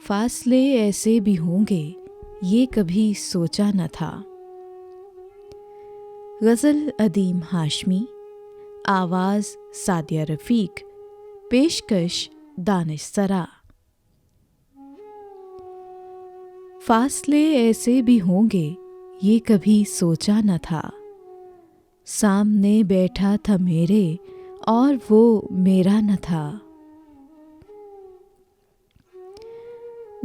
फासले ऐसे भी होंगे ये कभी सोचा न था। गज़ल अदीम हाशमी, आवाज़ सादिया रफ़ीक, पेशकश दानिश सरा। फासले ऐसे भी होंगे ये कभी सोचा न था। सामने बैठा था मेरे और वो मेरा न था।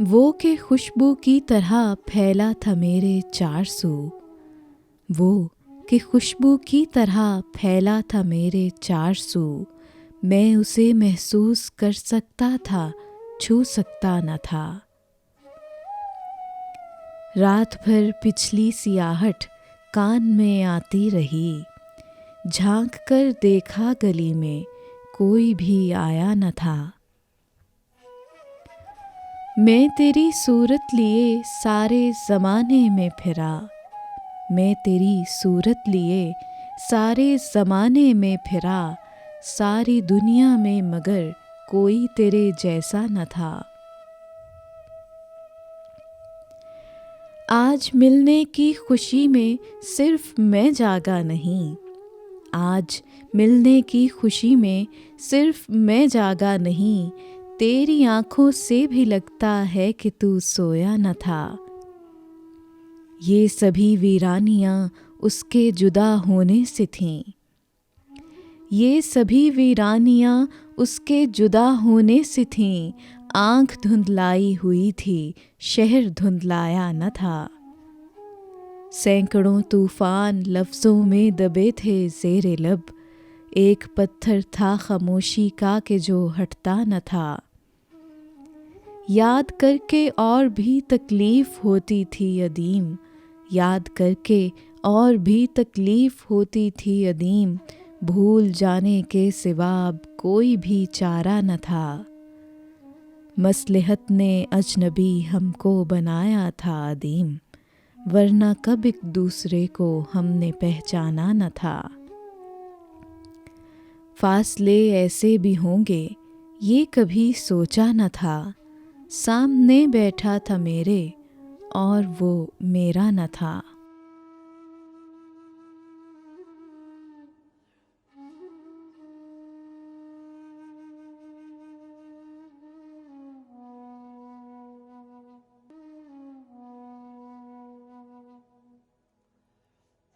वो के खुशबू की तरह फैला था मेरे चार सू। वो कि खुशबू की तरह फैला था मेरे चार सू। मैं उसे महसूस कर सकता था, छू सकता न था। रात भर पिछली सियाहट कान में आती रही। झांक कर देखा गली में कोई भी आया न था। मैं तेरी सूरत लिए सारे ज़माने में फिरा। मैं तेरी सूरत लिए सारे ज़माने में फिरा। सारी दुनिया में मगर कोई तेरे जैसा न था। आज मिलने की खुशी में सिर्फ मैं जागा नहीं। आज मिलने की खुशी में सिर्फ मैं जागा नहीं। तेरी आँखों से भी लगता है कि तू सोया न था। ये सभी वीरानियाँ उसके जुदा होने से थीं। ये सभी वीरानियाँ उसके जुदा होने से थीं। आँख धुंधलाई हुई थी, शहर धुंधलाया न था। सैकड़ों तूफान लफ्ज़ों में दबे थे ज़ेरे लब। एक पत्थर था खामोशी का कि जो हटता न था। याद करके और भी तकलीफ़ होती थी अदीम। याद करके और भी तकलीफ़ होती थी अदीम। भूल जाने के सिवा अब कोई भी चारा न था। मसलहत ने अजनबी हमको बनाया था अदीम। वरना कब एक दूसरे को हमने पहचाना न था। फासले ऐसे भी होंगे ये कभी सोचा न था। सामने बैठा था मेरे और वो मेरा न था।